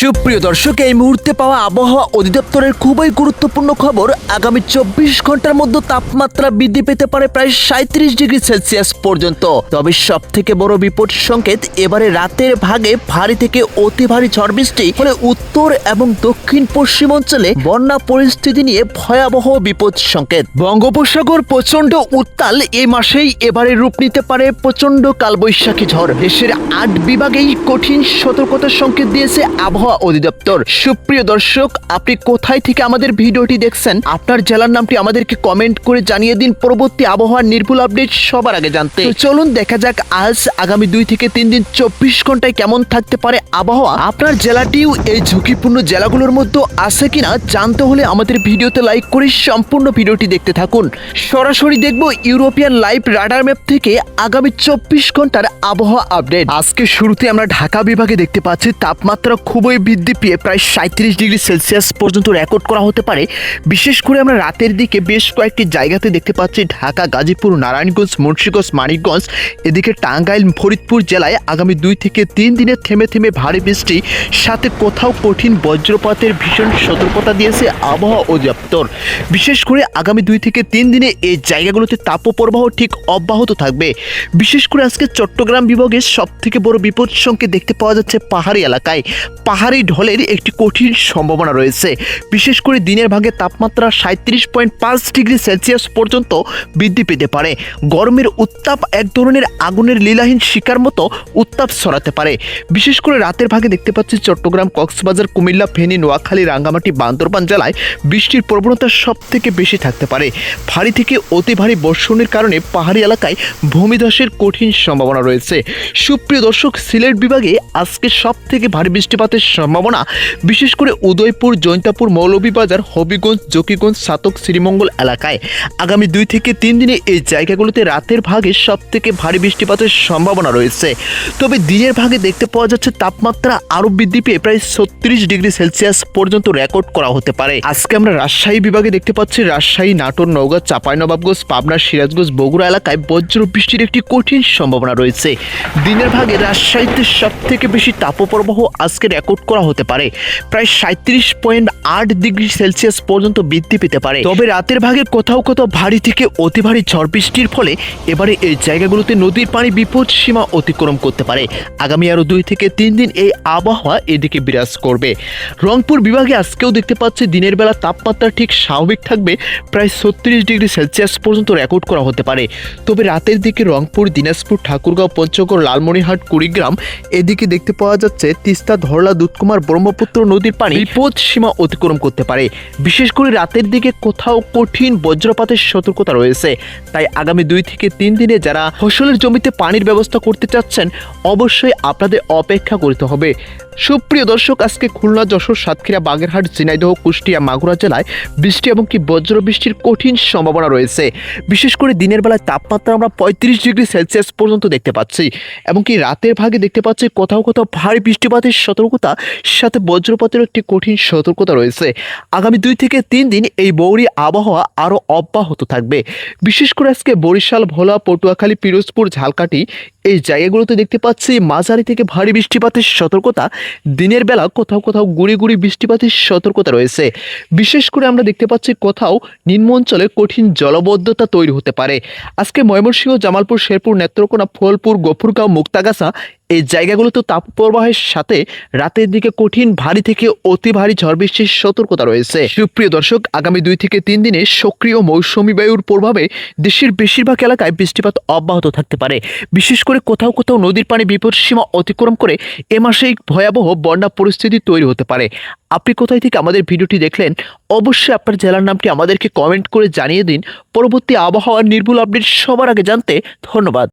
সুপ্রিয় দর্শক, এই মুহূর্তে পাওয়া আবহাওয়া অধিদপ্তরের খুবই গুরুত্বপূর্ণ খবর। আগামী 24 ঘন্টার মধ্যে তাপমাত্রা বৃদ্ধি পেতে পারে প্রায় 37 ডিগ্রি সেলসিয়াস পর্যন্ত। তবে সব থেকে বড় বিপদ সংকেত, এবারে রাতের ভাগে ভারী থেকে অতি ভারী ঝড় বৃষ্টি ফলে উত্তর এবং দক্ষিণ পশ্চিম অঞ্চলে বন্যা পরিস্থিতি নিয়ে ভয়াবহ বিপদ সংকেত। বঙ্গোপসাগর প্রচন্ড উত্তাল, এই মাসেই এবারে রূপ নিতে পারে প্রচন্ড কালবৈশাখী ঝড়। দেশের 8 বিভাগেই কঠিন সতর্কতার সংকেত দিয়েছে আবহাওয়া অধিদপ্তর। সুপ্রিয় দর্শক, আপনি কোথায় থেকে আমাদের ভিডিওটি দেখছেন, আপনার জেলার নামটি আমাদেরকে কমেন্ট করে জানিয়ে দিন পরবর্তী আবহাওয়ার নির্ভুল আপডেট সবার আগে জানতে। চলুন দেখা যাক আজ আগামী 2 থেকে 3 দিন 24 ঘন্টায় কেমন থাকতে পারে আবহাওয়া। আপনার জেলাটিও এই ঝুঁকিপূর্ণ জেলাগুলোর মধ্যে আছে কিনা জানতে হলে আমাদের ভিডিওতে লাইক করে সম্পূর্ণ ভিডিওটি দেখতে থাকুন। সরাসরি দেখব ইউরোপিয়ান লাইভ রাডার ম্যাপ থেকে আগামী 24 ঘন্টার আবহাওয়া আপডেট। আজকে শুরুতে আমরা ঢাকা বিভাগে দেখতে পাচ্ছি তাপমাত্রা খুবই বৃদ্ধি পেয়ে প্রায় 37 ডিগ্রি সেলসিয়াস পর্যন্ত রেকর্ড করা হতে পারে। বিশেষ করে আমরা রাতের দিকে বেশ কয়েকটি জায়গাতে দেখতে পাচ্ছি ঢাকা, গাজীপুর, নারায়ণগঞ্জ, মুন্সিগঞ্জ, মানিকগঞ্জ, এদিকে টাঙ্গাইল, ফরিদপুর জেলায় আগামী 2 থেকে 3 দিনে থেমে থেমে ভারী বৃষ্টি, সাথে কোথাও কঠিন বজ্রপাতের ভীষণ সতর্কতা দিয়েছে আবহাওয়া অধিদপ্তর। বিশেষ করে আগামী 2 থেকে 3 দিনে এই জায়গাগুলোতে তাপপ্রবাহ ঠিক অব্যাহত থাকবে। বিশেষ করে আজকে চট্টগ্রাম বিভাগের সব থেকে বড় বিপদ সংকেত দেখতে পাওয়া যাচ্ছে পাহাড়ি এলাকায়। পাহাড়ি ঢলের একটি কঠিন সম্ভাবনা রয়েছে। বিশেষ করে দিনের ভাগে তাপমাত্রা 37.5 ডিগ্রি সেলসিয়াস পর্যন্ত বৃদ্ধি পেতে পারে। গরমের উত্তাপ এক ধরনের আগুনের লীলাহীন শিকার মতো উত্তাপ ছড়াতে পারে। বিশেষ করে রাতের ভাগে দেখতে পাচ্ছি চট্টগ্রাম, কক্সবাজার, কুমিল্লা, ফেনী, নোয়াখালী, রাঙ্গামাটি, বান্দরবান জেলায় বৃষ্টির প্রবণতা সব থেকে বেশি থাকতে পারে। ভারী থেকে অতি ভারী বর্ষণের কারণে পাহাড়ি এলাকায় ভূমিধসের কঠিন সম্ভাবনা রয়েছে। সুপ্রিয় দর্শক, সিলেট বিভাগে আজকে সব থেকে ভারী বৃষ্টিপাতের সম্ভাবনা। বিশেষ করে উদয়পুর, জৈন্তাপুর, মৌলভীবাজার, হবিগঞ্জ, জকিগঞ্জ, সাতক, শ্রীমঙ্গল এলাকায় আগামী 2 থেকে 3 দিনে এই জায়গাগুলোতে রাতের ভাগে সব থেকে ভারী বৃষ্টিপাতের সম্ভাবনা রয়েছে। তবে দিনের ভাগে দেখতে পাওয়া যাচ্ছে তাপমাত্রা আরও বৃদ্ধি পেয়ে প্রায় 36 ডিগ্রি সেলসিয়াস পর্যন্ত রেকর্ড করা হতে পারে। আজকে আমরা রাজশাহী বিভাগে দেখতে পাচ্ছি রাজশাহী, নাটোর, নওগাঁ, চাঁপাইনবাবগঞ্জ, পাবনা, সিরাজগঞ্জ, বগুড়া এলাকায় বজ্র বৃষ্টির একটি কঠিন সম্ভাবনা রয়েছে। দিনের ভাগে রাজশাহীতে সব থেকে বেশি তাপপ্রবাহ আজকে রেকর্ড করা হতে পারে, প্রায় 37.8 ডিগ্রি সেলসিয়াস পর্যন্ত বৃদ্ধি পেতে পারে। তবে রাতের ভাগে কোথাও কোথাও ভারী থেকে অতি ভারী ঝড় বৃষ্টির ফলে এবারে এই জায়গাগুলোতে নদীর পানি বিপদ সীমা অতিক্রম করতে পারে। আগামী আরও 2 থেকে 3 দিন এই আবহাওয়া এদিকে বিরাজ করবে। রংপুর বিভাগে আজকেও দেখতে পাচ্ছি দিনের বেলা তাপমাত্রা ঠিক স্বাভাবিক থাকবে, প্রায় 36 ডিগ্রি সেলসিয়াস পর্যন্ত রেকর্ড করা হতে পারে। তবে রাতের দিকে রংপুর, দিনাজপুর, ঠাকুরগাঁও, পঞ্চগড়, লালমনিরহাট, কুড়িগ্রাম এদিকে দেখতে পাওয়া যাচ্ছে তিস্তা, ধরলা, দুধকুমার, ব্রহ্মপুত্র নদীর পানি বিপদ সীমা অতিক্রম করতে পারে। বিশেষ করে রাতের দিকে কোথাও কঠিন বজ্রপাতের সতর্কতা রয়েছে। তাই আগামী 2 থেকে 3 দিনে যারা ফসলের জমিতে পানির ব্যবস্থা করতে চাচ্ছেন অবশ্যই আপনাদের অপেক্ষা করতে হবে। সুপ্রিয় দর্শক, আজকে খুলনা, যশোর, সাতক্ষীরা, বাগেরহাট, ঝিনাইদহ, কুষ্টিয়া, মাগুরা জেলায় বৃষ্টি এবং কি বজ্র বৃষ্টির কঠিন সম্ভাবনা রয়েছে। বিশেষ করে দিনের বেলায় তাপমাত্রা আমরা 35 ডিগ্রি সেলসিয়াস পর্যন্ত দেখতে পাচ্ছি এবং কি রাতের ভাগে দেখতে পাচ্ছি কোথাও কোথাও ভারী বৃষ্টিপাতের সতর্কতা, সাথে বজ্রপাতের একটি কঠিন সতর্কতা রয়েছে। আগামী 2 থেকে 3 দিন এই বৌরি আবহাওয়া আরও অব্যাহত থাকবে। বিশেষ করে আজকে বরিশাল, ভোলা, পটুয়াখালী, পিরোজপুর, ঝালকাঠি এই জায়গাগুলোতে দেখতে পাচ্ছি মাঝারি থেকে ভারী বৃষ্টিপাতের সতর্কতা। দিনের বেলা কোথাও কোথাও গুড়ি গুড়ি বৃষ্টিপাতের সতর্কতা রয়েছে। বিশেষ করে আমরা দেখতে পাচ্ছি কোথাও নিম্ন অঞ্চলে কঠিন জলবদ্ধতা তৈরি হতে পারে। আজকে ময়মনসিংহ, জামালপুর, শেরপুর, নেত্রকোনা, ফলপুর, গফুরগাঁও, মুক্তাগাছা এই জায়গাগুলোতে তাপপ্রবাহের সাথে রাতের দিকে কঠিন ভারী থেকে অতি ভারী ঝড় বৃষ্টির সতর্কতা রয়েছে। সুপ্রিয় দর্শক, আগামী 2 থেকে 3 দিনে সক্রিয় মৌসুমী বায়ুর প্রভাবে দেশের বেশিরভাগ এলাকায় বৃষ্টিপাত অব্যাহত থাকতে পারে। বিশেষ করে কোথাও কোথাও নদীর পানি বিপদসীমা অতিক্রম করে এ মাসেই ভয়াবহ বন্যা পরিস্থিতি তৈরি হতে পারে। আপনি কোথায় থেকে আমাদের ভিডিওটি দেখলেন অবশ্যই আপনার জেলার নামটি আমাদেরকে কমেন্ট করে জানিয়ে দিন পরবর্তী আবহাওয়ার নির্ভুল আপডেট সবার আগে জানতে। ধন্যবাদ।